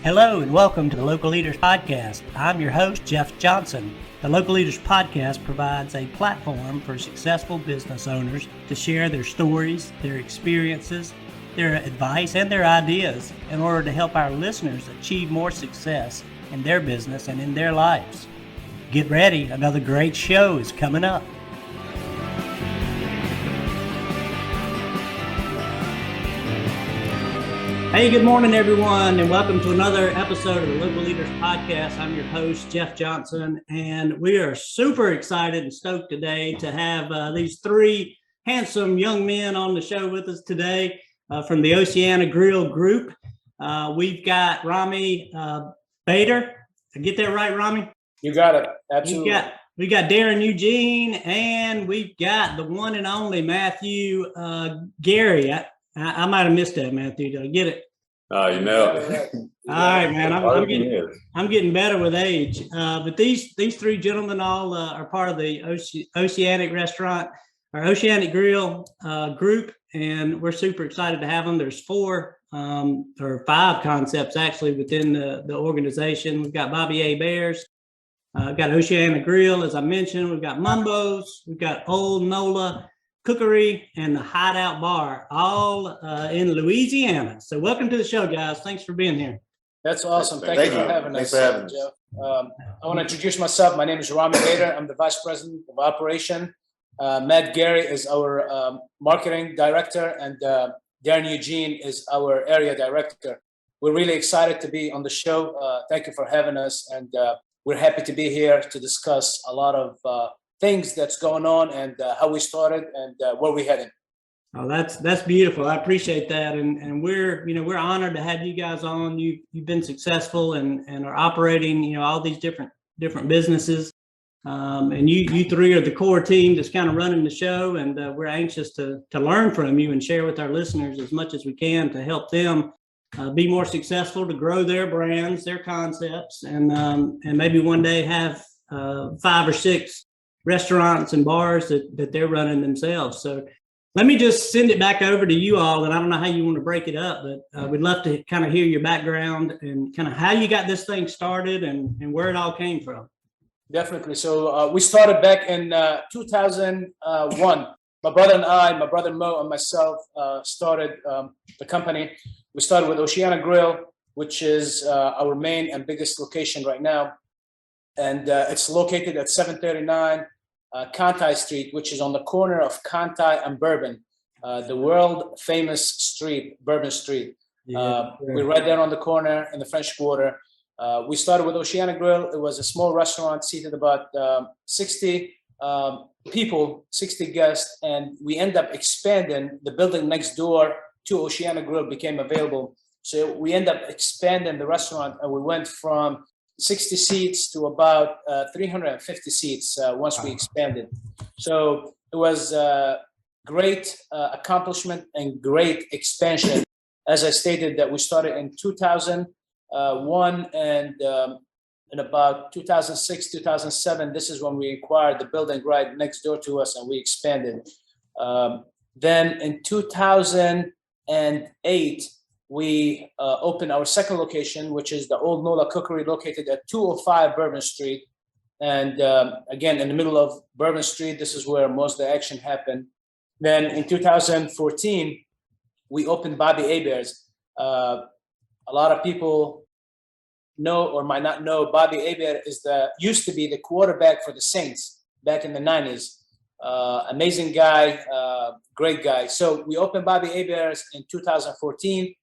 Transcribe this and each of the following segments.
Hello and welcome to the Local Leaders Podcast. I'm your host, Jeff Johnson. The Local Leaders Podcast provides a platform for successful business owners to share their stories, their experiences, their advice, and their ideas in order to help our listeners achieve more success in their business and in their lives. Get ready, another great show is coming up. Hey, good morning, everyone, and welcome to another episode of the Local Leaders Podcast. I'm your host, Jeff Johnson, and we are super excited and stoked today to have these three handsome young men on the show with us today from the Oceana Grill Group. We've got Rami Badh. Did I get that right, Rami? You got it. Absolutely. We got Derrin, Eugene, and we've got the one and only Matthew Guerry. I might have missed that, Matthew. Did I get it? Oh, you know it. All right, man. I'm getting better with age. But these three gentlemen all are part of the Oceanic Restaurant or Oceanic Grill Group, and we're super excited to have them. There's 4 or 5 concepts actually within the organization. We've got Bobby A. Bears. We've got Oceana Grill, as I mentioned. We've got Mumbos. We've got Old Nola, Cookery, and the Hideout Bar, all in Louisiana. So welcome to the show, guys. Thanks for being here. That's awesome. Thank you for having us. Jeff. I want to introduce myself. My name is Rami Badh. I'm the Vice President of Operation. Matt Guerry is our Marketing Director, and Derrin Eugene is our Area Director. We're really excited to be on the show. Thank you for having us, and we're happy to be here to discuss a lot of things that's going on and how we started and where we're heading. Oh, that's beautiful. I appreciate that, and we're honored to have you guys on. You've been successful and are operating all these different businesses, and you three are the core team that's kind of running the show, and we're anxious to learn from you and share with our listeners as much as we can to help them be more successful, to grow their brands, their concepts, and maybe one day have 5 or 6 restaurants and bars that they're running themselves. So let me just send it back over to you all, and I don't know how you want to break it up, but we'd love to kind of hear your background and kind of how you got this thing started and where it all came from. Definitely. So we started back in 2001. My brother Moe and myself started the company. We started with Oceana Grill, which is our main and biggest location right now. And it's located at 739 Conti Street, which is on the corner of Conti and Bourbon, the world famous street, Bourbon Street. We're right there on the corner in the French Quarter. We started with Oceana Grill. It was a small restaurant, seated about 60 people, 60 guests, and we ended up expanding. The building next door to Oceana Grill became available. So we ended up expanding the restaurant, and we went from 60 seats to about 350 seats once we expanded. So it was a great accomplishment and great expansion. As I stated, that we started in 2001, and in about 2006, 2007, this is when we acquired the building right next door to us, and we expanded. Then in 2008, we opened our second location, which is the Old Nola Cookery, located at 205 Bourbon Street. And again, in the middle of Bourbon Street, this is where most of the action happened. Then in 2014, we opened Bobby A. Bears. A lot of people know or might not know Bobby A. Bear used to be the quarterback for the Saints back in the 90s. Amazing guy, great guy. So we opened Bobby A. Bears in 2014.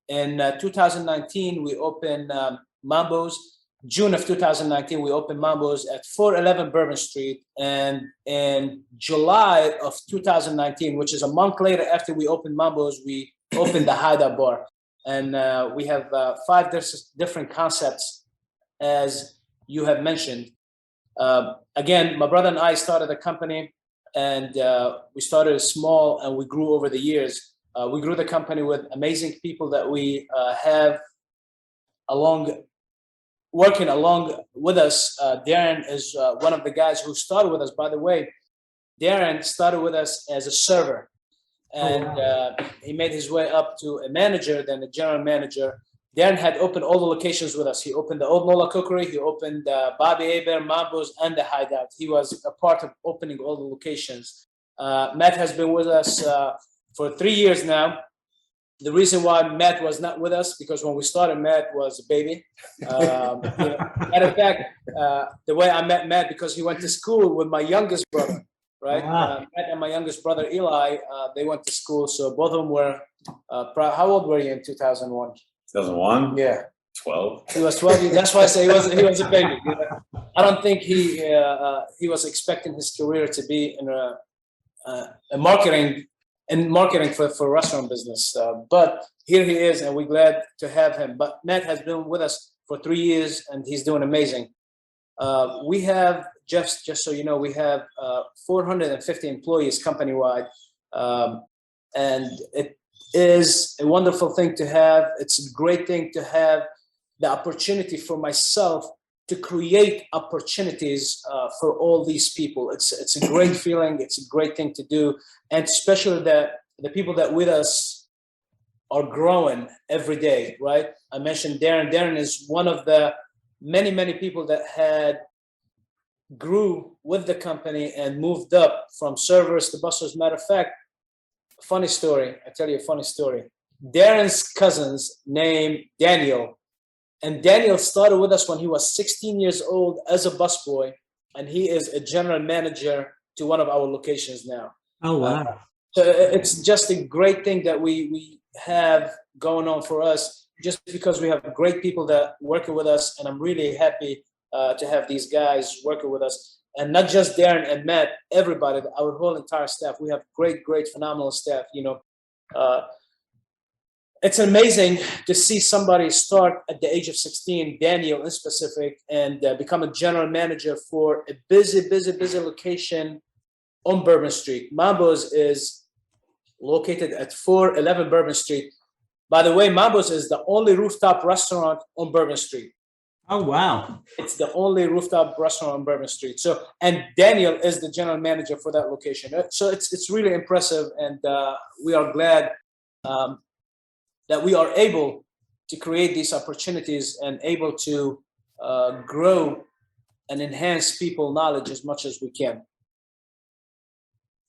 In 2019, we opened Mumbos. June of 2019, we opened Mumbos at 411 Bourbon Street. And in July of 2019, which is a month later after we opened Mumbos, we opened the Hideout Bar. And we have 5 different concepts, as you have mentioned. Again, my brother and I started a company, and we started small, and we grew over the years. We grew the company with amazing people that we have working along with us. Derrin is one of the guys who started with us. By the way, Derrin started with us as a server. and wow. he made his way up to a manager, then a general manager. Darren had opened all the locations with us. He opened the old Nola Cookery, he opened Bobby Aber, Mumbos, and the Hideout. He was a part of opening all the locations. Matt has been with us for 3 years now. The reason why Matt was not with us, because when we started, Matt was a baby. Matter of fact, the way I met Matt, because he went to school with my youngest brother, right? Wow. Matt and my youngest brother, Eli, they went to school. So both of them were, how old were you in 2001? 2001? Yeah. 12. He was 12. That's why I say he was a baby. I don't think he was expecting his career to be in a marketing for restaurant business. But here he is, and we're glad to have him. But Matt has been with us for 3 years, and he's doing amazing. We have, just so you know, we have 450 employees company-wide, and it is a wonderful thing to have. It's a great thing to have the opportunity for myself to create opportunities for all these people. It's a great feeling. It's a great thing to do. And especially that the people that with us are growing every day, right? I mentioned Derrin. Derrin is one of the many people that had grew with the company and moved up from servers to busters. Matter of fact, funny story. I tell you a funny story. Darren's cousins named Daniel, and Daniel started with us when he was 16 years old as a busboy, and he is a general manager to one of our locations now. Oh, wow. So it's just a great thing that we have going on for us, just because we have great people that working with us, and I'm really happy to have these guys working with us. And not just Derrin and Matt, everybody, our whole entire staff. We have great, phenomenal staff. It's amazing to see somebody start at the age of 16, Daniel in specific, and become a general manager for a busy location on Bourbon Street. Mumbos is located at 411 Bourbon Street. By the way, Mumbos is the only rooftop restaurant on Bourbon Street. Oh, wow. It's the only rooftop restaurant on Bourbon Street. So, and Daniel is the general manager for that location. So it's really impressive, and we are glad that we are able to create these opportunities and able to grow and enhance people knowledge as much as we can.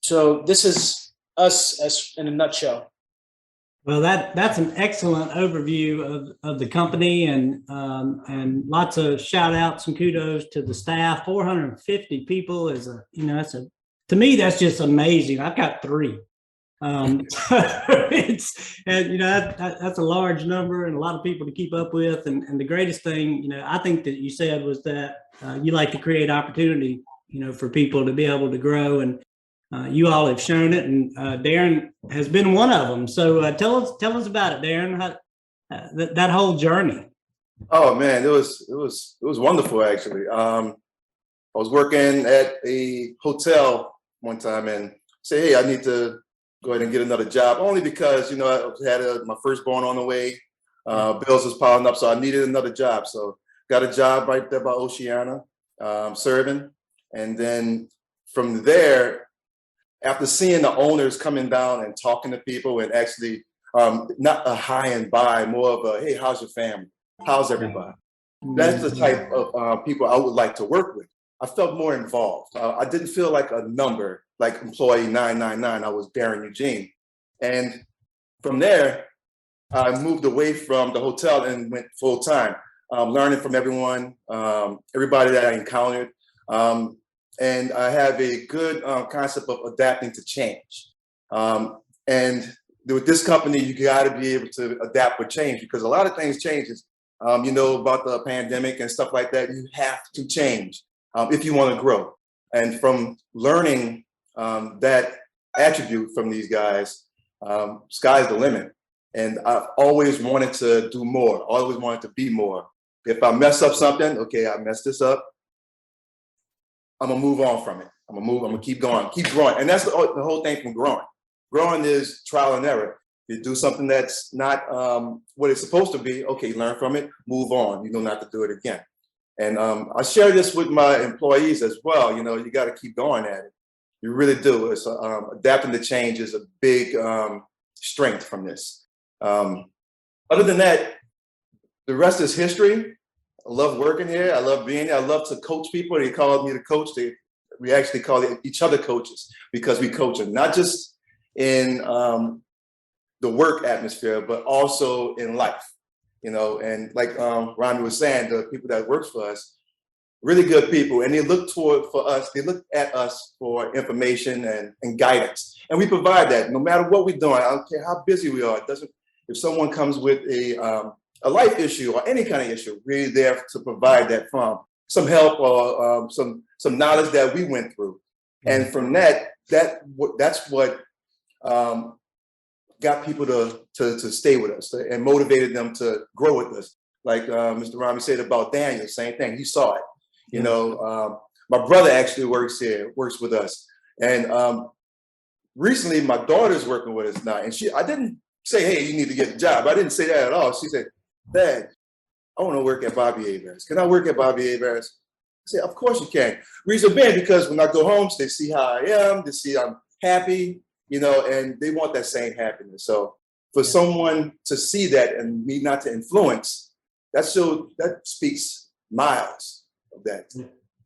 So this is us as in a nutshell. Well, that's an excellent overview of the company, and lots of shout outs and kudos to the staff. 450 people is to me, that's just amazing. I've got 3. That's a large number and a lot of people to keep up with. And the greatest thing, I think that you said was that you like to create opportunity, for people to be able to grow, and you all have shown it, and Derrin has been one of them. So tell us about it, Derrin. That whole journey. Oh man, it was wonderful actually. I was working at a hotel one time and say, hey, I need to go ahead and get another job, only because I had my firstborn on the way. Bills was piling up, so I needed another job. So got a job right there by Oceana, serving, and then from there, after seeing the owners coming down and talking to people, and actually not a high and by, more of a, hey, how's your family? How's everybody? That's the type of people I would like to work with. I felt more involved. I didn't feel like a number, like employee 999. I was Derrin Eugene. And from there, I moved away from the hotel and went full time, learning from everyone, everybody that I encountered. And I have a good concept of adapting to change. And with this company, you got to be able to adapt with change, because a lot of things changes. About the pandemic and stuff like that. You have to change if you want to grow. And from learning that attribute from these guys, sky's the limit. And I've always wanted to do more, always wanted to be more. If I mess up something, okay, I messed this up, I'm gonna move on from it. I'm gonna keep going, keep growing. And that's the whole thing from growing. Growing is trial and error. You do something that's not what it's supposed to be, okay, learn from it, move on. You know not to do it again. And I share this with my employees as well. You got to keep going at it. You really do. It's adapting to change is a big strength from this. Other than that, the rest is history. I love working here. I love being here. I love to coach people. They call me the coach. We actually call each other coaches because we coach them, not just in the work atmosphere, but also in life. You know, and like Rami was saying, the people that work for us, really good people, and they look for us. They look at us for information and guidance, and we provide that no matter what we're doing. I don't care how busy we are. It doesn't. If someone comes with a life issue or any kind of issue, we're there to provide that from some help or some knowledge that we went through, and from that's what got people to stay with us and motivated them to grow with us. Like Mr. Rami said about Daniel, same thing. He saw it. You know, my brother actually works with us. And recently my daughter's working with us now. And I didn't say, hey, you need to get a job. I didn't say that at all. She said, Dad, I want to work at Bobby Heberts. Can I work at Bobby Heberts? I said, of course you can. Reason being, because when I go home, they see how I am, they see I'm happy, you know, and they want that same happiness. So for someone to see that and me not to influence, that speaks miles of that.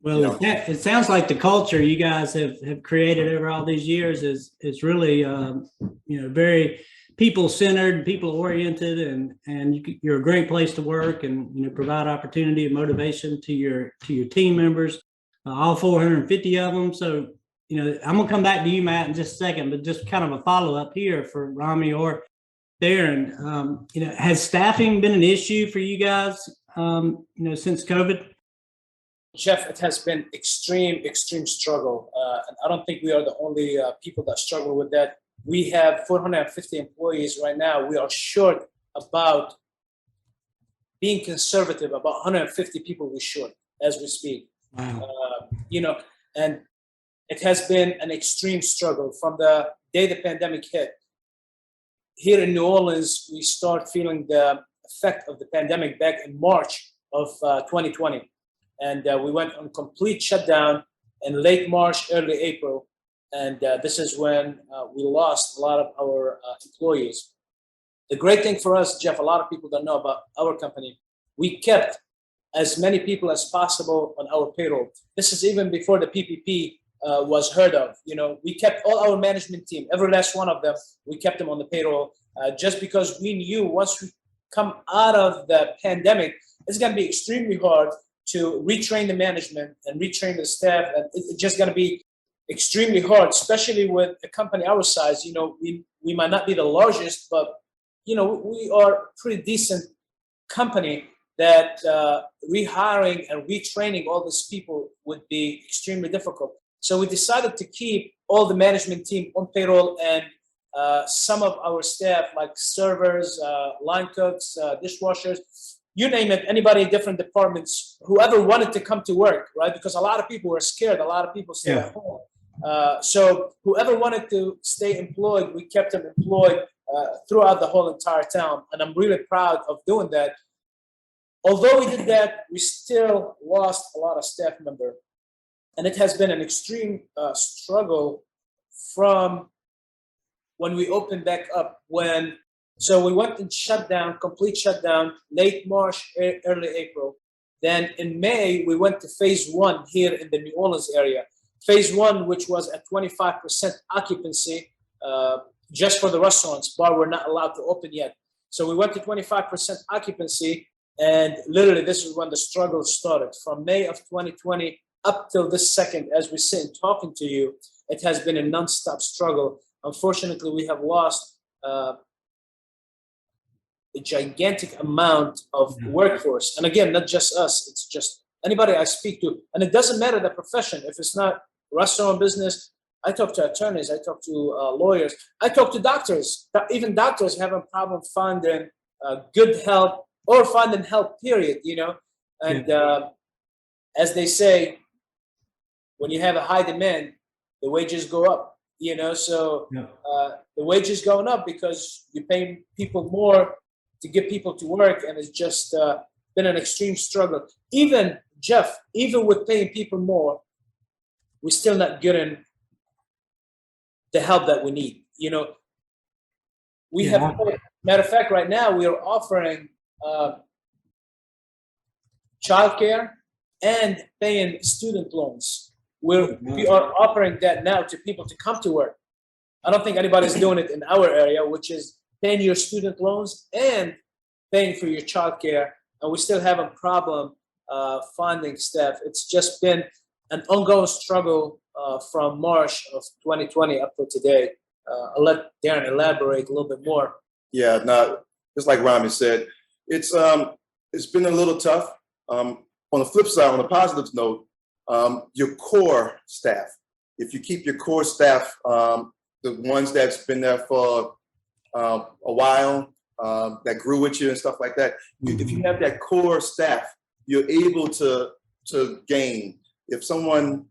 Well, you know? it sounds like the culture you guys have created over all these years is really, you know, very people-centered, people-oriented, and you're a great place to work, and you know, provide opportunity and motivation to your team members, all 450 of them. So, you know, I'm gonna come back to you, Matt, in just a second, but just kind of a follow-up here for Rami or Derrin. You know, has staffing been an issue for you guys, you know, since COVID? Jeff, it has been extreme struggle. And I don't think we are the only people that struggle with that. We have 450 employees right now. We are short about being conservative, about 150 people we're short as we speak. Wow. You know, and it has been an extreme struggle from the day the pandemic hit. Here in New Orleans, we start feeling the effect of the pandemic back in March of 2020. And we went on complete shutdown in late March, early April. And this is when we lost a lot of our employees. The great thing for us, Jeff, a lot of people don't know about our company, we kept as many people as possible on our payroll. This is even before the PPP was heard of. You know, we kept all our management team, every last one of them, we kept them on the payroll just because we knew once we come out of the pandemic, it's going to be extremely hard to retrain the management and retrain the staff. And it's just going to be extremely hard, especially with a company our size. You know, we might not be the largest, but, you know, we are a pretty decent company that rehiring and retraining all these people would be extremely difficult. So we decided to keep all the management team on payroll, and some of our staff, like servers, line cooks, dishwashers, you name it, anybody in different departments, whoever wanted to come to work, right? Because a lot of people were scared. A lot of people stayed at home. So whoever wanted to stay employed, we kept them employed throughout the whole entire town. And I'm really proud of doing that. Although we did that, we still lost a lot of staff members. And it has been an extreme struggle from when we opened back up. So we went in shutdown, complete shutdown, late March, early April. Then in May, we went to phase 1 here in the New Orleans area. Phase 1, which was at 25% occupancy, just for the restaurants. Bar were not allowed to open yet. So we went to 25% occupancy, and literally this is when the struggle started. From May of 2020 up till this second, as we sit and talking to you, it has been a nonstop struggle. Unfortunately, we have lost a gigantic amount of workforce. And again, not just us, it's just anybody I speak to. And it doesn't matter the profession. If it's not restaurant business, I talk to attorneys, I talk to lawyers, I talk to doctors. Even doctors have a problem finding good help or finding help, period, you know. And as they say, when you have a high demand, the wages go up, you know. So the wages going up because you're paying people more to get people to work, and it's just been an extreme struggle. Even, Jeff, even with paying people more, we're still not getting the help that we need. You know, we Yeah. have, matter of fact, right now we are offering childcare and paying student loans. We are offering that now to people to come to work. I don't think anybody's doing it in our area, which is paying your student loans and paying for your childcare. And we still have a problem finding staff. It's just been an ongoing struggle from March of 2020 up to today. I'll let Derrin elaborate a little bit more. Yeah, no, just like Rami said, it's been a little tough. On the flip side, on a positive note, your core staff, if you keep your core staff, the ones that's been there for a while, that grew with you and stuff like that, if you have that core staff, you're able to gain. If someone,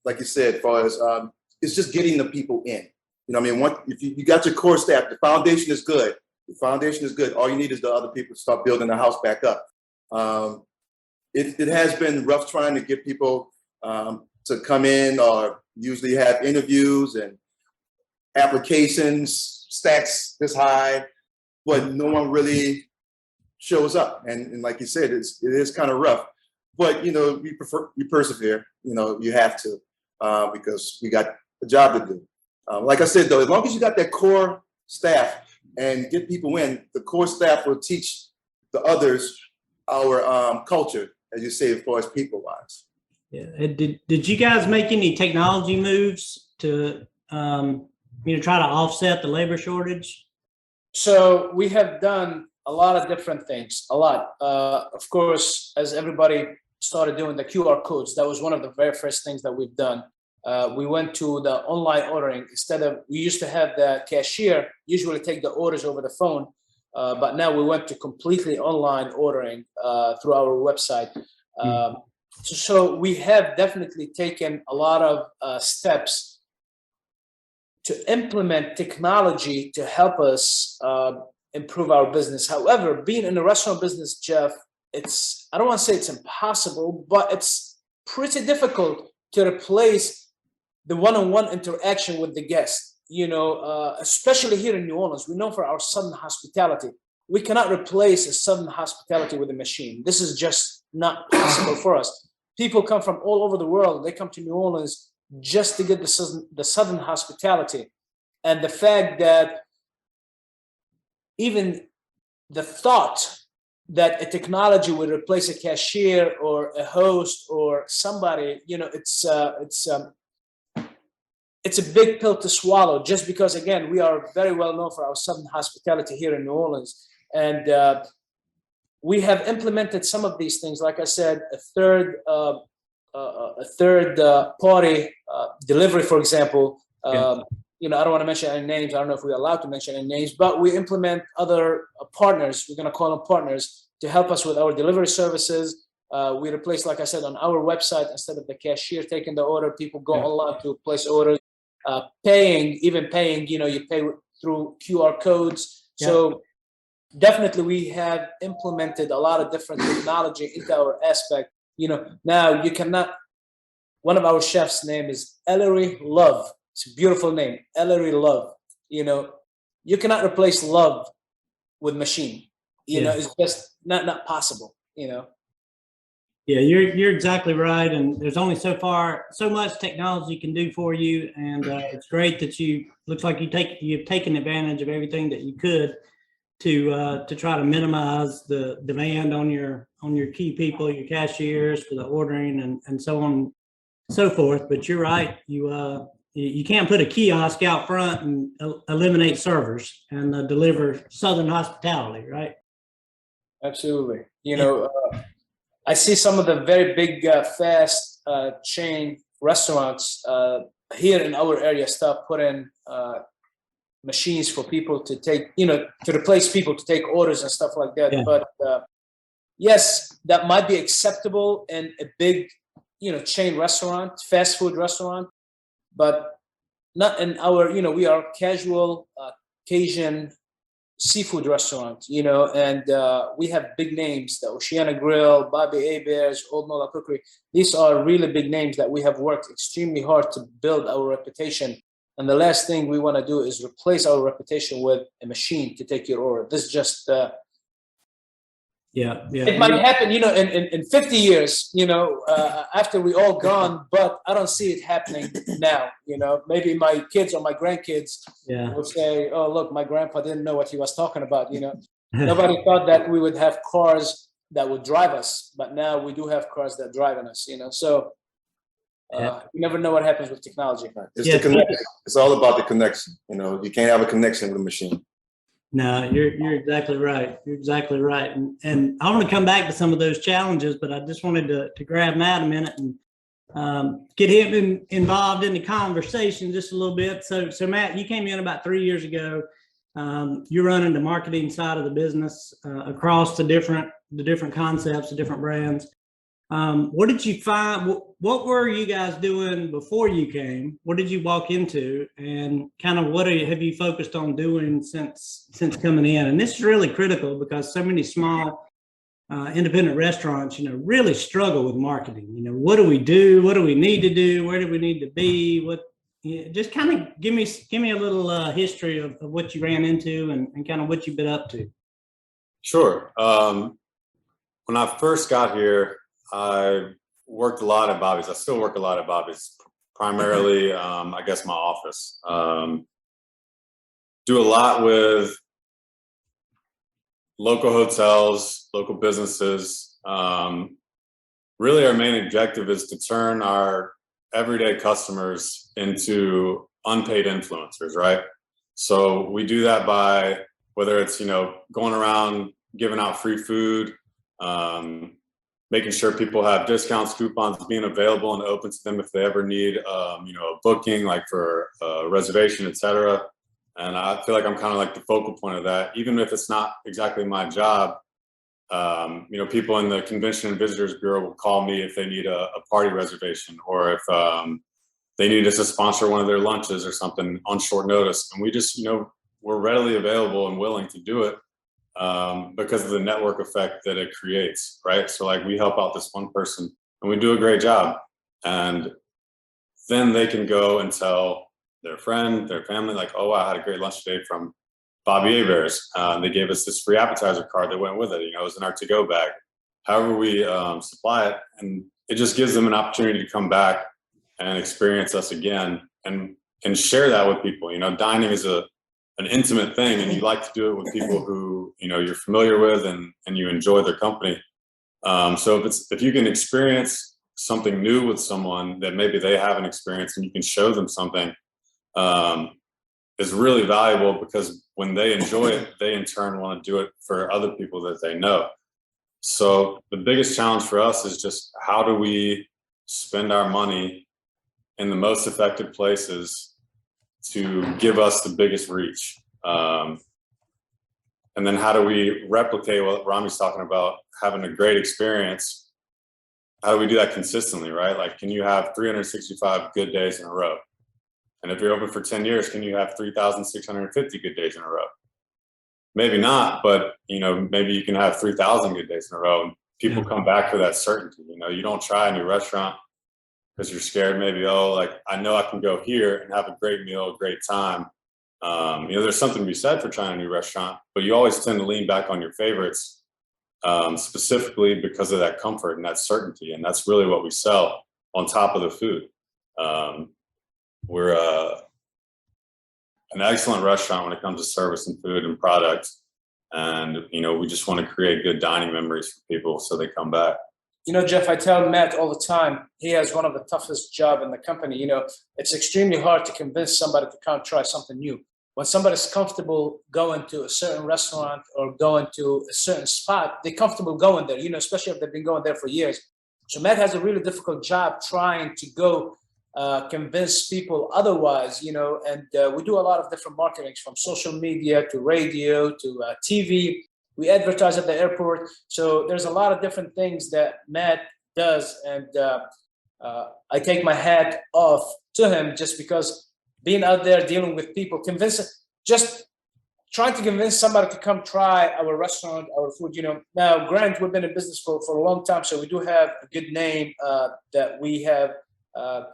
like you said, as far as it's just getting the people in. You know what I mean? If you got your core staff, the foundation is good. The foundation is good. All you need is the other people to start building the house back up. It has been rough trying to get people to come in, or usually have interviews and applications, stacks this high, but no one really shows up. And like you said, it is kind of rough. But you know, we persevere. You know, you have to because we got a job to do. Like I said, though, as long as you got that core staff and get people in, the core staff will teach the others our culture, as you say, as far as people-wise. Yeah. Did you guys make any technology moves to try to offset the labor shortage? So we have done a lot of different things, a lot. Of course, as everybody started doing the QR codes, that was one of the very first things that we've done. We went to the online ordering. We used to have the cashier usually take the orders over the phone, but now we went to completely online ordering through our website. So we have definitely taken a lot of steps to implement technology to help us improve our business. However, being in the restaurant business, Jeff, I don't want to say it's impossible, but it's pretty difficult to replace the one-on-one interaction with the guest, especially here in New Orleans. We're known for our Southern hospitality. We cannot replace a Southern hospitality with a machine. This is just not possible for us. People come from all over the world. They come to New Orleans just to get the Southern hospitality. And the fact that even the thought that a technology would replace a cashier or a host or somebody, it's a big pill to swallow, just because, again, we are very well known for our Southern hospitality here in New Orleans. And we have implemented some of these things. Like I said, a third party delivery, for example. I don't want to mention any names. I don't know if we're allowed to mention any names, but we implement other partners. We're going to call them partners to help us with our delivery services. We replace, like I said, on our website, instead of the cashier taking the order, people go online to place orders. Paying, you pay through QR codes. So definitely we have implemented a lot of different technology into our aspect. Now you cannot, one of our chefs' name is Ellery Love. It's a beautiful name, Ellery Love. You cannot replace love with machine. It's just not possible, Yeah, you're exactly right, and there's only so much technology can do for you, and it's great that looks like you've taken advantage of everything that you could to try to minimize the demand on your key people, your cashiers, for the ordering and so on and so forth. But you're right, you can't put a kiosk out front and eliminate servers and deliver Southern hospitality, right? Absolutely. I see some of the very big, fast chain restaurants here in our area start putting machines for people to take, to replace people to take orders and stuff like that. Yeah. But yes, that might be acceptable in a big, chain restaurant, fast food restaurant, but not in our, we are casual Cajun seafood restaurant, and we have big names, the Oceana Grill, Bobby Heberts, Old Nola Cookery. These are really big names that we have worked extremely hard to build our reputation And the last thing we want to do is replace our reputation with a machine to take your order. This just Yeah. it might happen, in 50 years, after we all gone, but I don't see it happening now. Maybe my kids or my grandkids will say, oh, look, my grandpa didn't know what he was talking about. Nobody thought that we would have cars that would drive us, but now we do have cars that drive us, so you never know what happens with technology. It's all about the connection. You can't have a connection with a machine. No, you're exactly right. You're exactly right. And I want to come back to some of those challenges, but I just wanted to grab Matt a minute and get him involved in the conversation just a little bit. So Matt, you came in about 3 years ago. You're running the marketing side of the business across the different concepts, the different brands. What did you find? What were you guys doing before you came? What did you walk into, and kind of what have you focused on doing since coming in? And this is really critical because so many small independent restaurants, really struggle with marketing. What do we do? What do we need to do? Where do we need to be? Just kind of give me a little history of what you ran into and kind of what you've been up to. Sure. When I first got here, I worked a lot at Bobby's. I still work a lot at Bobby's, primarily, I guess, my office. Do a lot with local hotels, local businesses. Really, our main objective is to turn our everyday customers into unpaid influencers, right? So we do that by whether it's, going around giving out free food, making sure people have discounts, coupons being available and open to them if they ever need, a booking, like for a reservation, etc. And I feel like I'm kind of like the focal point of that, even if it's not exactly my job. People in the Convention and Visitors Bureau will call me if they need a party reservation, or if they need us to sponsor one of their lunches or something on short notice. And we just, we're readily available and willing to do it. Because of the network effect that it creates, right? So like we help out this one person and we do a great job, and then they can go and tell their friend, their family, like, oh, I had a great lunch today from Bobby Heberts. They gave us this free appetizer card that went with it. It was in our to-go bag. However we supply it, and it just gives them an opportunity to come back and experience us again and share that with people. Dining is an intimate thing, and you like to do it with people who you're familiar with and you enjoy their company. So if you can experience something new with someone that maybe they haven't experienced, and you can show them something, is really valuable, because when they enjoy it, they in turn want to do it for other people that they know. So the biggest challenge for us is just, how do we spend our money in the most effective places to give us the biggest reach? And then how do we replicate what Rami's talking about, having a great experience? How do we do that consistently, right? Like, can you have 365 good days in a row? And if you're open for 10 years, can you have 3,650 good days in a row? Maybe not, but maybe you can have 3,000 good days in a row. And people come back for that certainty. You don't try a new restaurant because you're scared. Maybe, I know I can go here and have a great meal, a great time. There's something to be said for trying a new restaurant, but you always tend to lean back on your favorites, specifically because of that comfort and that certainty. And that's really what we sell on top of the food. We're an excellent restaurant when it comes to service and food and product. And, we just want to create good dining memories for people so they come back. Jeff, I tell Matt all the time, he has one of the toughest jobs in the company. It's extremely hard to convince somebody to come try something new. When somebody's comfortable going to a certain restaurant or going to a certain spot, they're comfortable going there, especially if they've been going there for years. So Matt has a really difficult job trying to go convince people otherwise, and we do a lot of different marketings, from social media to radio to TV. We advertise at the airport. So there's a lot of different things that Matt does. And I take my hat off to him, just because being out there dealing with people, just trying to convince somebody to come try our restaurant, our food. Now, granted, we've been in business for a long time, so we do have a good name that we have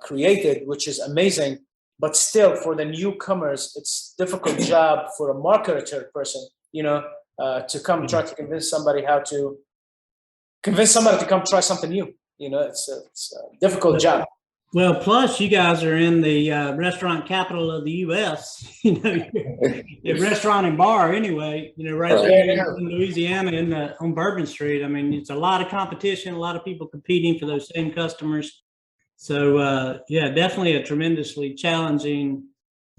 created, which is amazing. but still for the newcomers, it's difficult job for a marketer person, to come try to convince somebody to come try something new. It's a difficult job. Well, plus you guys are in the restaurant capital of the U.S. The restaurant and bar anyway. Right there in Louisiana, on Bourbon Street. I mean, it's a lot of competition, a lot of people competing for those same customers. So yeah, definitely a tremendously challenging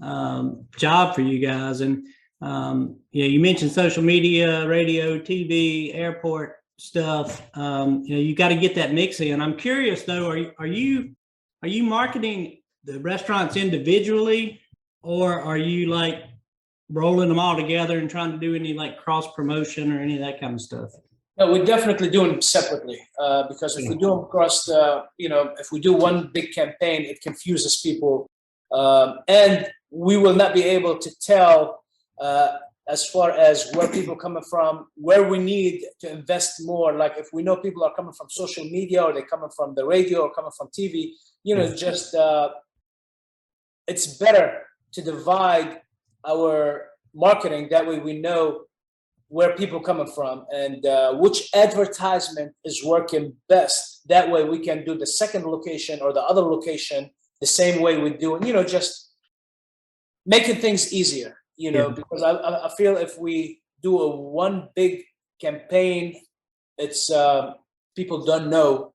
job for you guys. And yeah, you mentioned social media, radio, TV, airport stuff. You got to get that mix in. I'm curious though, are you marketing the restaurants individually, or are you like rolling them all together and trying to do any like cross promotion or any of that kind of stuff? No, we're definitely doing them separately because if we do them across if we do one big campaign, it confuses people, and we will not be able to tell as far as where people are coming from, where we need to invest more. Like if we know people are coming from social media, or they're coming from the radio, or coming from TV, just it's better to divide our marketing. That way we know where people are coming from and which advertisement is working best. That way we can do the second location or the other location the same way we do it, just making things easier, because I feel if we do a one big campaign, it's people don't know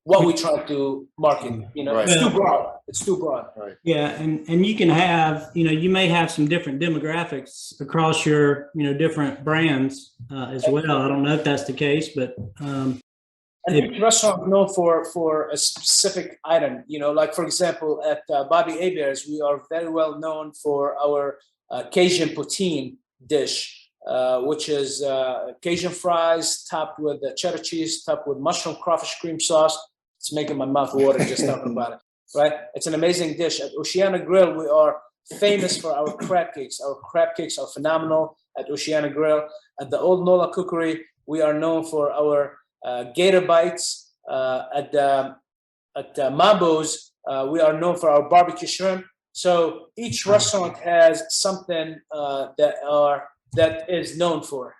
what we try to market. Right. It's too broad. It's too broad. Right. Yeah, and you can have, you may have some different demographics across your, different brands as well. I don't know if that's the case, but and each restaurant known for a specific item. Like for example, at Bobby Hebert's, we are very well known for our Cajun poutine dish, which is Cajun fries topped with cheddar cheese, topped with mushroom crawfish cream sauce. It's making my mouth water just talking about it. Right? It's an amazing dish. At Oceana Grill, we are famous for our crab cakes. Our crab cakes are phenomenal at Oceana Grill. At the old Nola Cookery, we are known for our gator bites. At Mumbos, we are known for our barbecue shrimp. So each restaurant has something that is known for,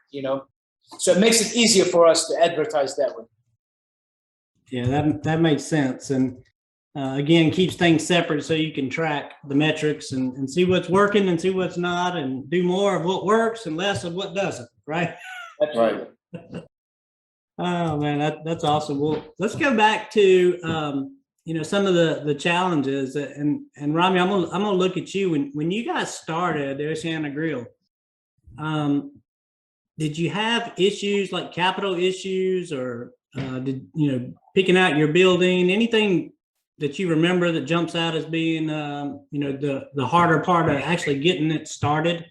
So it makes it easier for us to advertise that way. Yeah, that makes sense. And again, keeps things separate so you can track the metrics and see what's working and see what's not, and do more of what works and less of what doesn't, right? That's Right. Oh man, that's awesome. Well, let's go back to some of the challenges, and Rami, I'm gonna look at you when you guys started the Oceana Grill. Did you have issues like capital issues, or did picking out your building, anything that you remember that jumps out as being the harder part of actually getting it started?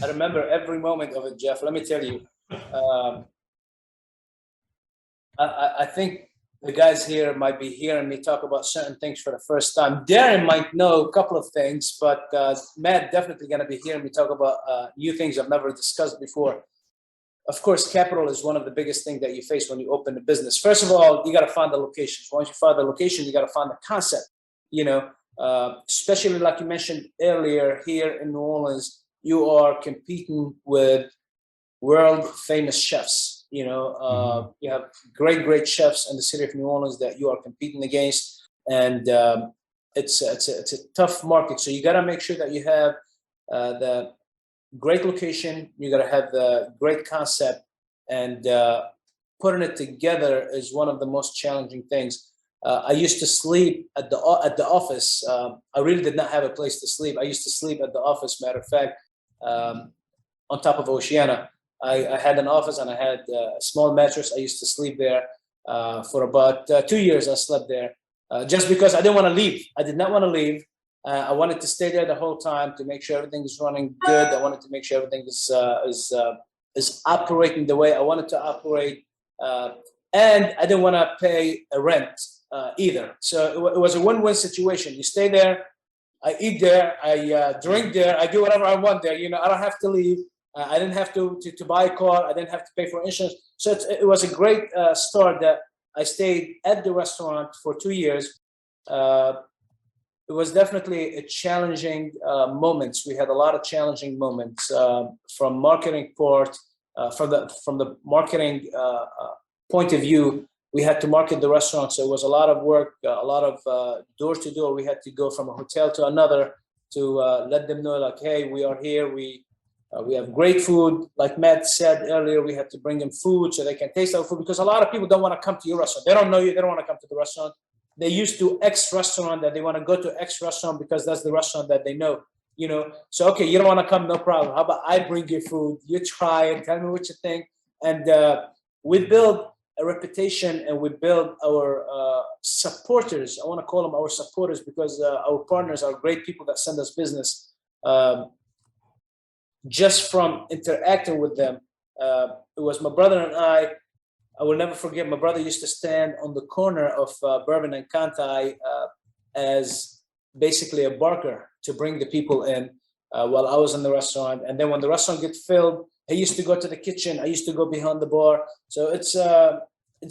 I remember every moment of it, Jeff. Let me tell you. I think the guys here might be hearing me talk about certain things for the first time. Derrin might know a couple of things, but Matt definitely going to be hearing me talk about new things I've never discussed before. Of course, capital is one of the biggest things that you face when you open a business. First of all, you got to find the locations. Once you find the location, you got to find the concept. Especially like you mentioned earlier, here in New Orleans, you are competing with world famous chefs. You have great chefs in the city of New Orleans that you are competing against, and it's a tough market. So you got to make sure that you have the great location. You got to have the great concept, and putting it together is one of the most challenging things. I used to sleep at the office. I really did not have a place to sleep. I used to sleep at the office. Matter of fact, on top of Oceana. I had an office and I had a small mattress. I used to sleep there for about 2 years. I slept there just because I didn't want to leave. I did not want to leave. I wanted to stay there the whole time to make sure everything is running good. I wanted to make sure everything is operating the way I wanted to operate. And I didn't want to pay a rent either. So it was a win-win situation. You stay there, I eat there, I drink there, I do whatever I want there. I don't have to leave. I didn't have to buy a car. I didn't have to pay for insurance. So it was a great start that I stayed at the restaurant for 2 years. it was definitely a challenging moments. We had a lot of challenging moments from marketing part, from the marketing point of view. We had to market the restaurant, so it was a lot of work, a lot of door to door. We had to go from a hotel to another to let them know, like, hey, we are here. We have great food. Like Matt said earlier, we had to bring them food so they can taste our food, because a lot of people don't want to come to your restaurant. They don't know you. They don't want to come to the restaurant. They used to X restaurant, that they want to go to X restaurant because that's the restaurant that they know. So okay, you don't want to come, no problem. How about I bring you food? You try it. Tell me what you think. And we build a reputation, and we build our supporters. I want to call them our supporters, because our partners are great people that send us business. Just from interacting with them, it was my brother and I will never forget, my brother used to stand on the corner of Bourbon and Kantai as basically a barker to bring the people in while I was in the restaurant. And then when the restaurant gets filled, he used to go to the kitchen. I used to go behind the bar. So it's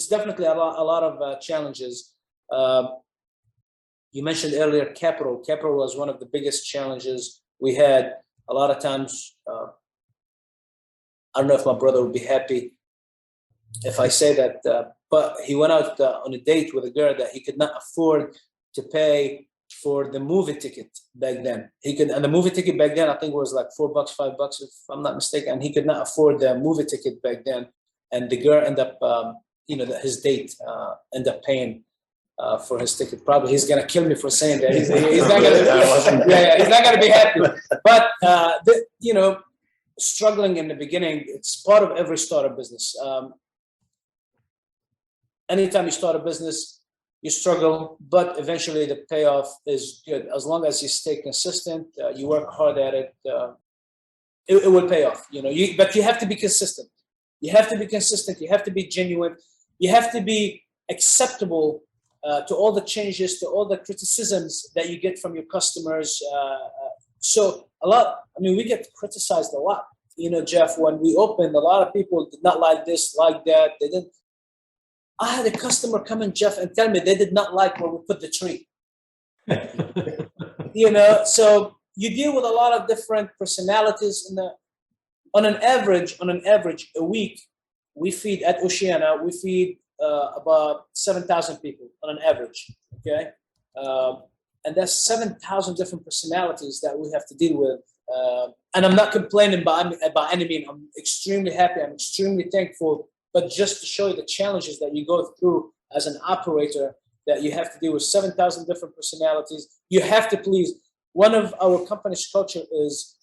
definitely a lot of challenges. You mentioned earlier capital. Capital was one of the biggest challenges we had. A lot of times, I don't know if my brother would be happy if I say that, but he went out on a date with a girl that he could not afford to pay for the movie ticket back then. And the movie ticket back then, I think it was like $4, $5, if I'm not mistaken. And he could not afford the movie ticket back then. And the girl ended up, his date ended up paying for his ticket. Probably he's gonna kill me for saying that. He's not gonna, he's not gonna be happy. But struggling in the beginning, it's part of every startup business. Anytime you start a business, you struggle, but eventually the payoff is good. As long as you stay consistent, you work hard at it, it will pay off. But you have to be consistent. You have to be consistent. You have to be genuine. You have to be acceptable to all the changes, to all the criticisms that you get from your customers. So we get criticized a lot. Jeff, when we opened, a lot of people did not like this, like that. They didn't. I had a customer come in, Jeff, and tell me they did not like where we put the tree. So you deal with a lot of different personalities. On an average, a week, we feed at Oceana, we feed about 7,000 people on an average, okay? And that's 7,000 different personalities that we have to deal with. And I'm not complaining by any means. I'm extremely happy. I'm extremely thankful. But just to show you the challenges that you go through as an operator, that you have to deal with 7,000 different personalities. You have to please. One of our company's culture is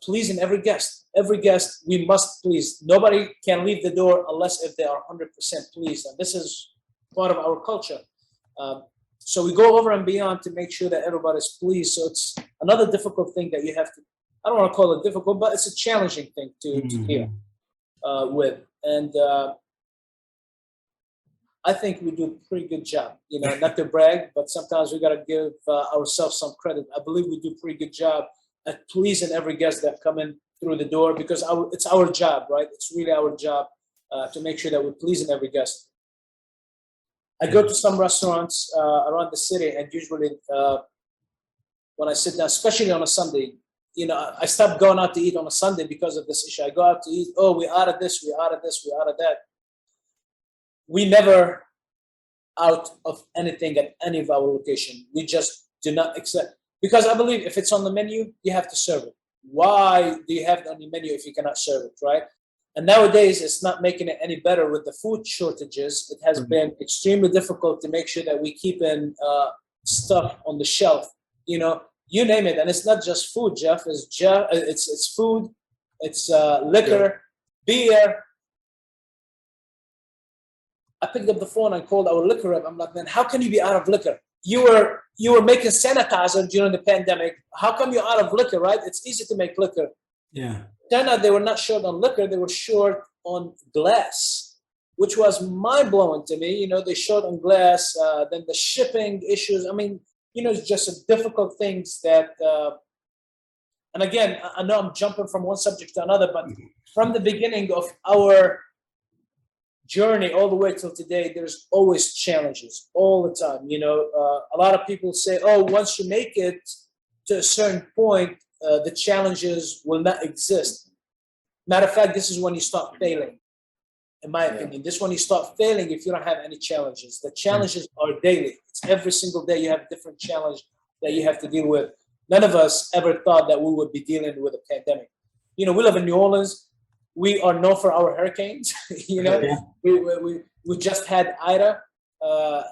pleasing every guest. Every guest, we must please. Nobody can leave the door unless if they are 100% pleased. And this is part of our culture. So we go over and beyond to make sure that everybody's pleased. So it's another difficult thing that you have to, I don't want to call it difficult, but it's a challenging thing to deal with. And I think we do a pretty good job, not to brag, but sometimes we got to give ourselves some credit. I believe we do a pretty good job at pleasing every guest that come in through the door, because it's our job, right? It's really our job to make sure that we're pleasing every guest. I go to some restaurants around the city, and usually when I sit down, especially on a Sunday, I stopped going out to eat on a Sunday because of this issue. I go out to eat, we added this, we added this, we added that. We never out of anything at any of our location. We just do not accept, because I believe if it's on the menu, you have to serve it. Why do you have it on your menu if you cannot serve it, right? And nowadays, it's not making it any better with the food shortages. It has been extremely difficult to make sure that we keep in stuff on the shelf. You name it, and it's not just food, Jeff. It's food, it's liquor, beer. I picked up the phone and called our liquor rep. I'm like, man, how can you be out of liquor? You were making sanitizer during the pandemic. How come you're out of liquor, right? It's easy to make liquor. Yeah. Turned out they were not short on liquor. They were short on glass, which was mind-blowing to me. They short on glass. Then the shipping issues. It's just difficult things that, and again, I know I'm jumping from one subject to another, but from the beginning of our journey all the way till today, there's always challenges all the time. A lot of people say, oh, once you make it to a certain point, the challenges will not exist. Matter of fact, this is when you start failing, in my opinion. This is when you start failing if you don't have any challenges. The challenges are daily. It's every single day you have a different challenge that you have to deal with. None of us ever thought that we would be dealing with a pandemic. We live in New Orleans. We are known for our hurricanes. We just had Ida,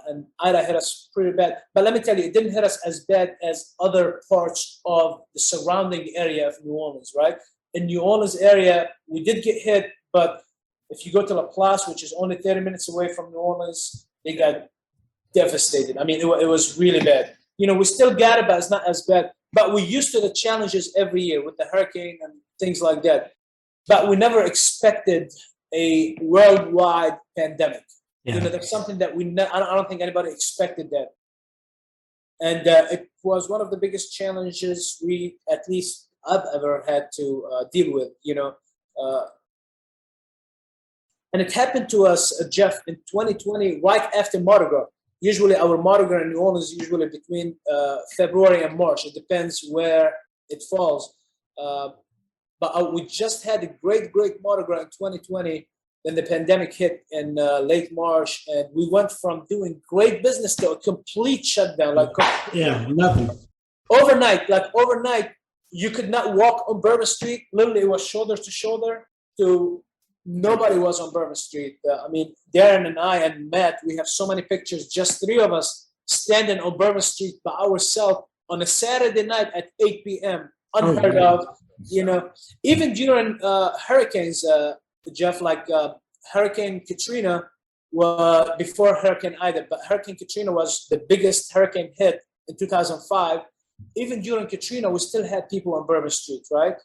and Ida hit us pretty bad. But let me tell you, it didn't hit us as bad as other parts of the surrounding area of New Orleans, right? In New Orleans area, we did get hit, but if you go to La Place, which is only 30 minutes away from New Orleans, they got devastated. I mean, it was really bad. We still got it, but it's not as bad. But we're used to the challenges every year with the hurricane and things like that. But we never expected a worldwide pandemic. Yeah. That's something that I don't think anybody expected that. And it was one of the biggest challenges at least I've ever had to deal with, and it happened to us, Jeff, in 2020, right after Mardi Gras. Usually our Mardi Gras in New Orleans is usually between February and March. It depends where it falls. But we just had a great Mardi Gras in 2020. Then the pandemic hit in late March, and we went from doing great business to a complete shutdown. Nothing. Overnight, you could not walk on Bourbon Street. Literally, it was shoulder to shoulder to nobody was on Bourbon Street. Derrin and I and Matt, we have so many pictures, just three of us standing on Bourbon Street by ourselves on a Saturday night at 8 p.m. Unheard of. Even during hurricanes, Jeff, Hurricane Katrina was before Hurricane Ida, but Hurricane Katrina was the biggest hurricane hit in 2005. Even during Katrina, we still had people on Bourbon Street, right?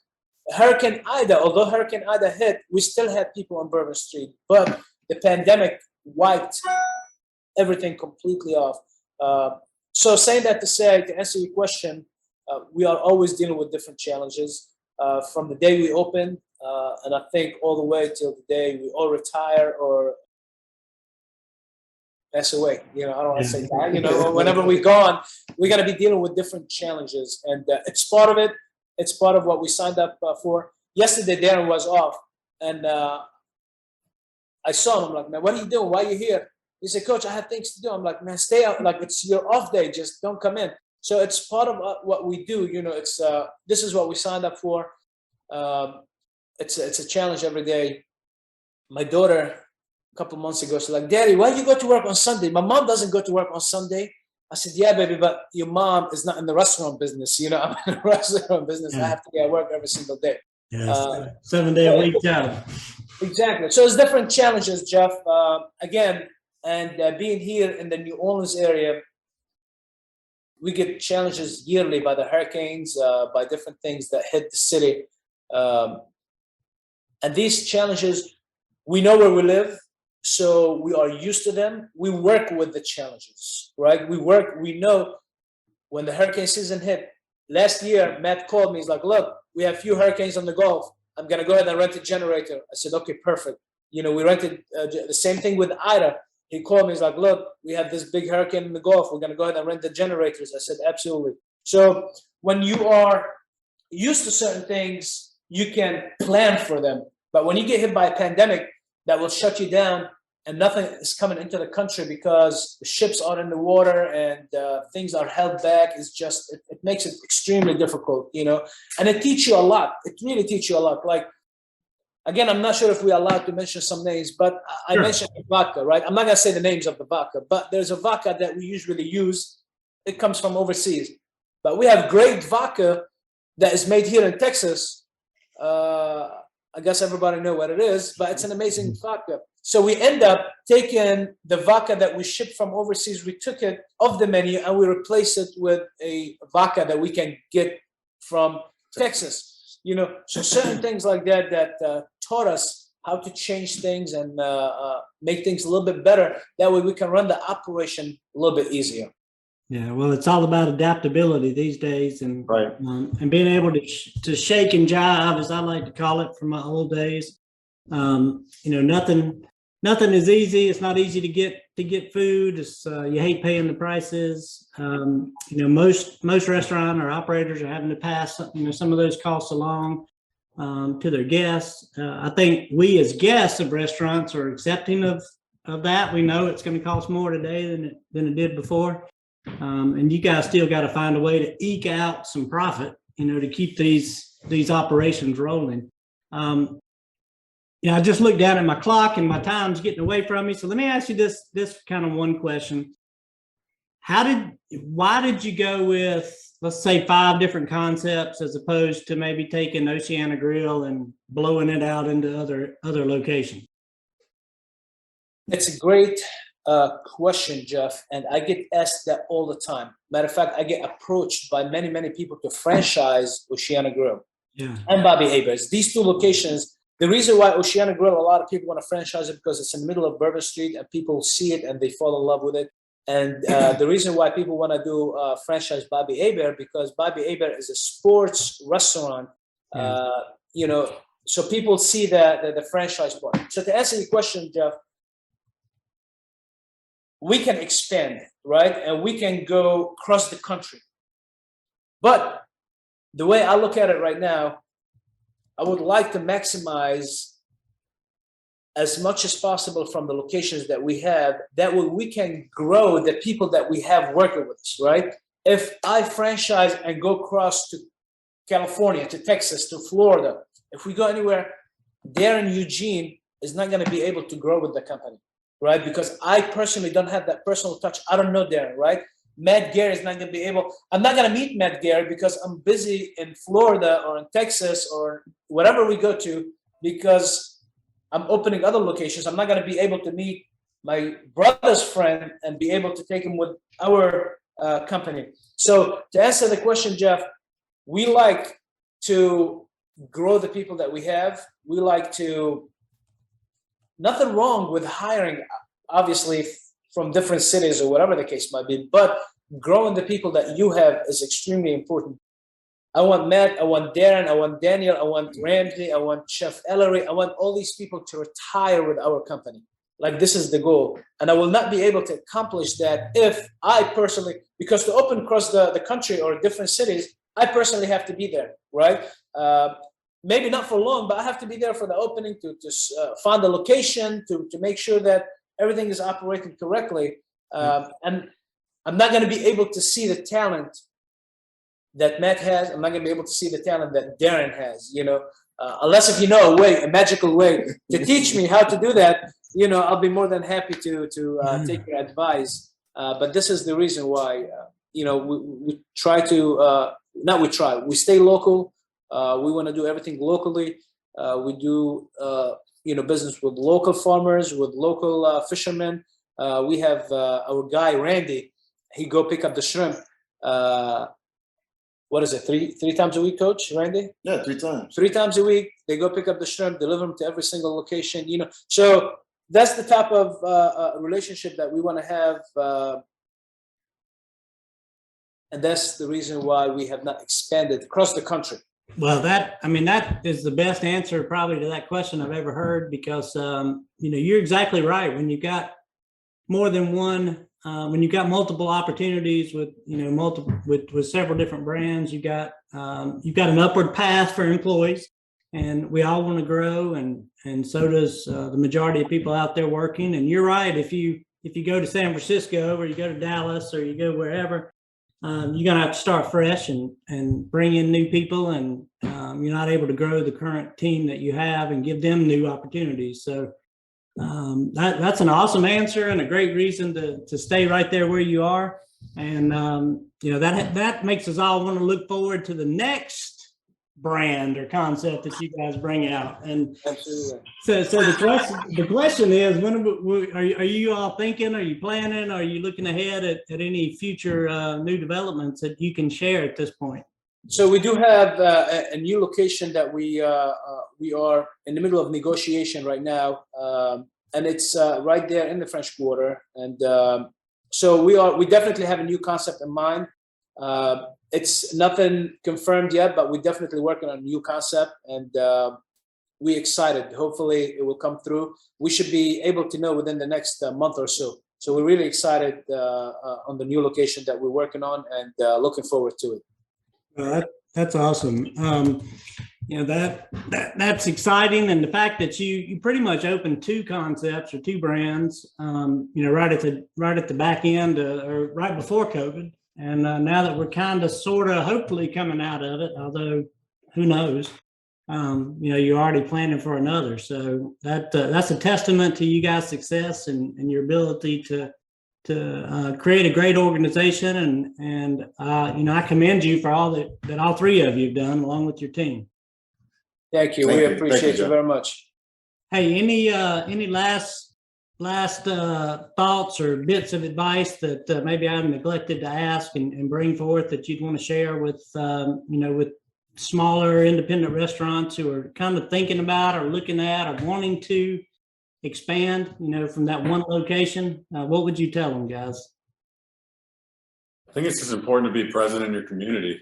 Hurricane Ida, although Hurricane Ida hit, we still had people on Bourbon Street, but the pandemic wiped everything completely off. So saying that to answer your question, we are always dealing with different challenges from the day we open, and I think all the way till the day we all retire or pass away. I don't want to say that. Whenever we're gone, we're going to be dealing with different challenges, and it's part of it. It's part of what we signed up for. Yesterday, Derrin was off, and I saw him. I'm like, man, what are you doing? Why are you here? He said, Coach, I have things to do. I'm like, man, stay out. It's your off day. Just don't come in. So it's part of what we do. It's this is what we signed up for. It's a challenge every day. My daughter, a couple months ago, she's like, Daddy, why do you go to work on Sunday? My mom doesn't go to work on Sunday. I said, yeah, baby, but your mom is not in the restaurant business. I'm in the restaurant business. I have to be at work every single day. 7-day-a-week job. Exactly. So it's different challenges, Jeff. Again, and being here in the New Orleans area, we get challenges yearly by the hurricanes, by different things that hit the city. And these challenges, we know where we live. So we are used to them. We work with the challenges, right? We know when the hurricane season hit. Last year, Matt called me. He's like, look, we have a few hurricanes on the Gulf. I'm going to go ahead and rent a generator. I said, okay, perfect. We rented the same thing with Ida. He called me. He's like, look, we have this big hurricane in the Gulf. We're going to go ahead and rent the generators. I said, absolutely. So when you are used to certain things, you can plan for them. But when you get hit by a pandemic that will shut you down, and nothing is coming into the country because the ships are in the water and things are held back, it makes it extremely difficult, and it teaches you a lot. It really teaches you a lot. Again, I'm not sure if we're allowed to mention some names, but I mentioned the vodka, right? I'm not going to say the names of the vodka, but there's a vodka that we usually use. It comes from overseas, but we have great vodka that is made here in Texas. I guess everybody know what it is, but it's an amazing vodka. So we end up taking the vodka that we shipped from overseas. We took it off the menu and we replaced it with a vodka that we can get from Texas. So certain things like that taught us how to change things and make things a little bit better. That way we can run the operation a little bit easier. Yeah, well, it's all about adaptability these days, and Right. And being able to shake and jive, as I like to call it, from my old days. nothing is easy. It's not easy to get food. It's you hate paying the prices. Most restaurant or operators are having to pass some of those costs along to their guests. I think we as guests of restaurants are accepting of that. We know it's going to cost more today than it did before, and you guys still got to find a way to eke out some profit, to keep these operations rolling. I just looked down at my clock and my time's getting away from me. So let me ask you this kind of one question. Why did you go with, let's say, 5 different concepts as opposed to maybe taking Oceana Grill and blowing it out into other locations? It's a great question, Jeff, and I get asked that all the time. Matter of fact, I get approached by many, many people to franchise Oceana Grill and Bobby Herberts. These 2 locations. The reason why Oceana Grill, a lot of people want to franchise it because it's in the middle of Bourbon Street and people see it and they fall in love with it. And the reason why people want to do franchise Bobby Herberts because Bobby Herberts is a sports restaurant, so people see the franchise part. So to answer your question, Jeff, we can expand, right? And we can go across the country. But the way I look at it right now, I would like to maximize as much as possible from the locations that we have. That way we can grow the people that we have working with us, right? If I franchise and go across to California, to Texas, to Florida, if we go anywhere, Derrin Eugene is not going to be able to grow with the company, right? Because I personally don't have that personal touch. I don't know Derrin, right? Matt Guerry is not going to be able. I'm not going to meet Matt Guerry because I'm busy in Florida or in Texas or wherever we go to because I'm opening other locations. I'm not going to be able to meet my brother's friend and be able to take him with our company. So to answer the question, Jeff, we like to grow the people that we have. We like to, nothing wrong with hiring, obviously, from different cities or whatever the case might be, but growing the people that you have is extremely important. I want Matt, I want Derrin, I want Daniel, I want Ramsey, I want Chef Ellery, I want all these people to retire with our company. Like this is the goal. And I will not be able to accomplish that if I personally, because to open across the country or different cities, I personally have to be there, right? Maybe not for long, but I have to be there for the opening to find the location, to make sure that everything is operating correctly. And I'm not going to be able to see the talent that Matt has. I'm not going to be able to see the talent that Derrin has, unless if you know a magical way to teach me how to do that, I'll be more than happy to take your advice. But this is the reason why, we try to, we stay local. We want to do everything locally. We do, business with local farmers, with local fishermen. We have our guy, Randy. He go pick up the shrimp. What is it? Three times a week, Coach Randy? Yeah, 3 times. 3 times a week. They go pick up the shrimp, deliver them to every single location. So that's the type of relationship that we want to have. And that's the reason why we have not expanded across the country. Well, that is the best answer probably to that question I've ever heard because, you're exactly right. When you've got more than one, when you've got multiple opportunities with, with several different brands, you've got an upward path for employees and we all want to grow. And so does the majority of people out there working. And you're right. If you go to San Francisco or you go to Dallas or you go wherever, you're going to have to start fresh and bring in new people and you're not able to grow the current team that you have and give them new opportunities. So that's an awesome answer and a great reason to stay right there where you are. And, that makes us all want to look forward to the next brand or concept that you guys bring out. And Absolutely. so the question is, are you all thinking, are you planning, are you looking ahead at any future new developments that you can share at this point? So we do have a new location that we are in the middle of negotiation right now, and it's right there in the French Quarter. And so we definitely have a new concept in mind. It's nothing confirmed yet, but we're definitely working on a new concept. And we excited. Hopefully it will come through. We should be able to know within the next month or so. So we're really excited on the new location that we're working on, and looking forward to it. That's awesome. That's exciting, and the fact that you pretty much opened two concepts or two brands, right at the back end or right before COVID, and now that we're kind of sort of hopefully coming out of it, although who knows, you're already planning for another. So that's a testament to you guys' success and your ability to create a great organization, and I commend you for all that all three of you have done along with your team. Thank you. We appreciate you very much. Hey, any last thoughts or bits of advice that maybe I've neglected to ask and bring forth that you'd want to share with with smaller independent restaurants who are kind of thinking about or looking at or wanting to expand, from that one location? What would you tell them, guys? I think it's just important to be present in your community.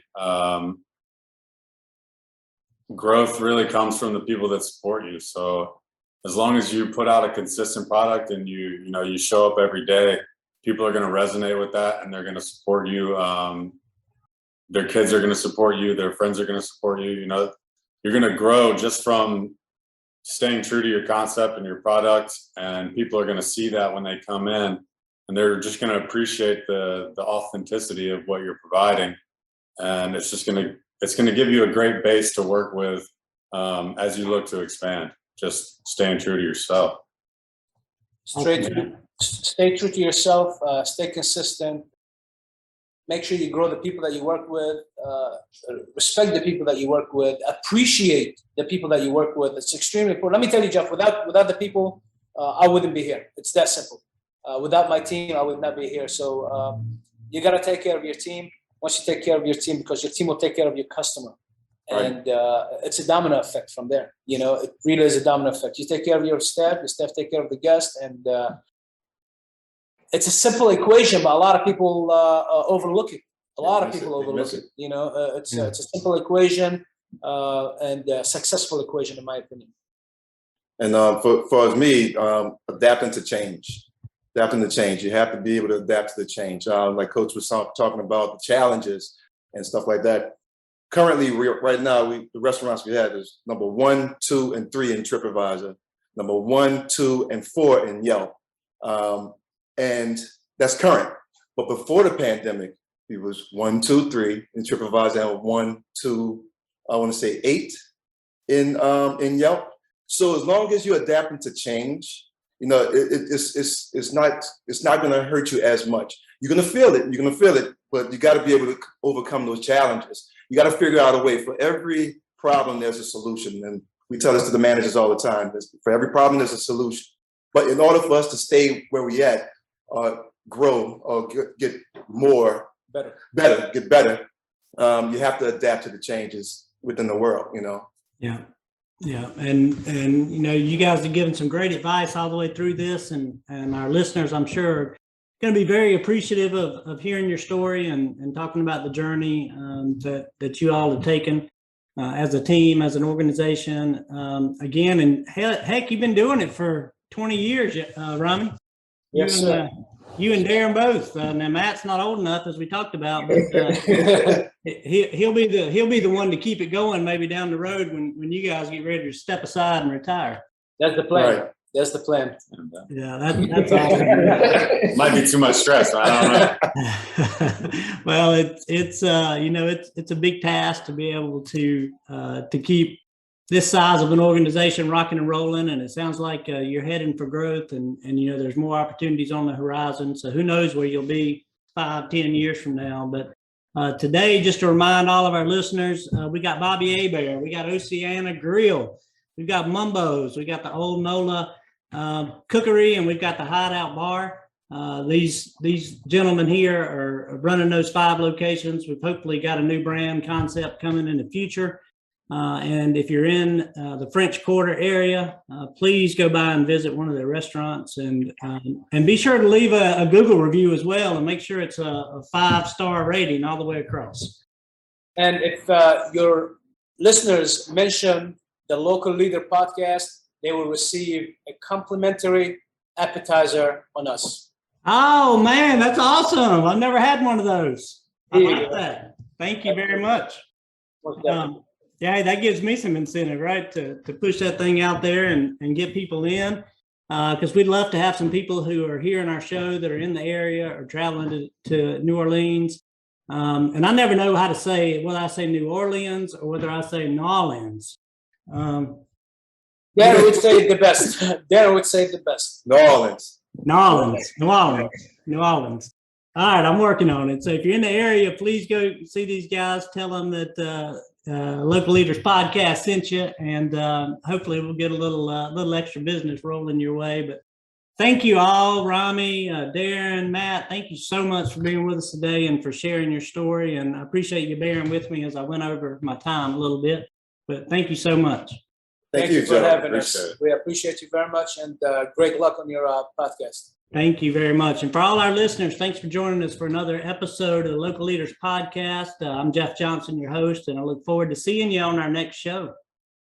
Growth really comes from the people that support you. So as long as you put out a consistent product and you show up every day, people are going to resonate with that, and they're going to support you. Their kids are going to support you. Their friends are going to support you. You're going to grow just from staying true to your concept and your product, and people are going to see that when they come in, and they're just going to appreciate the authenticity of what you're providing. And it's going to give you a great base to work with as you look to expand. Just staying true to yourself. Stay true to yourself. Stay consistent. Make sure you grow the people that you work with. Respect the people that you work with. Appreciate the people that you work with. It's extremely important. Let me tell you, Jeff, without the people, I wouldn't be here. It's that simple. Without my team, I would not be here. So you got to take care of your team. Once you take care of your team, because your team will take care of your customer. Right. And it's a domino effect from there. It really is a domino effect. You take care of your staff take care of the guest, and it's a simple equation, but a lot of people overlook it. It's a simple equation and a successful equation, in my opinion. And for me, adapting to change. You have to be able to adapt to the change. Like Coach was talking about the challenges and stuff like that. Currently, right now, the restaurants we have is number 1, 2, and 3 in TripAdvisor, number 1, 2, and 4 in Yelp. And that's current. But before the pandemic, it was 1, 2, 3 in TripAdvisor, and 1, 2, I want to say 8 in Yelp. So as long as you're adapting to change, it's not going to hurt you as much. You're going to feel it, but you got to be able to overcome those challenges. You got to figure out a way. For every problem, there's a solution. And we tell this to the managers all the time. For every problem, there's a solution. But in order for us to stay where we at, grow or get better, you have to adapt to the changes within the world, Yeah. And you guys have given some great advice all the way through this, and our listeners, I'm sure, are going to be very appreciative of hearing your story and talking about the journey that you all have taken as a team, as an organization. Again, and heck, you've been doing it for 20 years, Rami. Yes, sir. You and Derrin both. Now Matt's not old enough, as we talked about, but he'll be the one to keep it going maybe down the road when you guys get ready to step aside and retire. That's the plan. Right. That's the plan. Yeah, that's awesome. Might be too much stress. I don't know. Well, it's a big task to be able to keep this size of an organization rocking and rolling, and it sounds like you're heading for growth, and there's more opportunities on the horizon. So who knows where you'll be 5-10 years from now. But today, just to remind all of our listeners, we got Bobby Hebert, we got Oceana Grill, we've got Mumbos, we got the old Nola Cookery, and we've got the Hideout Bar. These gentlemen here are running those 5 locations. We've hopefully got a new brand concept coming in the future. And if you're in the French Quarter area, please go by and visit one of their restaurants, and be sure to leave a Google review as well, and make sure it's a 5-star rating all the way across. And if your listeners mention the Local Leader podcast, they will receive a complimentary appetizer on us. Oh man, that's awesome. I've never had one of those. I There you like go. that. Thank you very much. Most definitely. Yeah, that gives me some incentive, right, to push that thing out there and get people in. Because we'd love to have some people who are here in our show that are in the area or traveling to New Orleans. And I never know how to say whether I say New Orleans or whether I say Nolans. Derrin would say it the best. Derrin would say it the best. New Orleans. New Orleans. All right, I'm working on it. So if you're in the area, please go see these guys. Tell them that Local Leaders Podcast sent you, and hopefully we'll get a little extra business rolling your way. But thank you all, Rami, Derrin, Matt. Thank you so much for being with us today and for sharing your story. And I appreciate you bearing with me as I went over my time a little bit. But thank you so much. Thank you for Joe. having us. Appreciate it. We appreciate you very much, and great luck on your podcast. Thank you very much. And for all our listeners, thanks for joining us for another episode of the Local Leaders Podcast. I'm Jeff Johnson, your host, and I look forward to seeing you on our next show.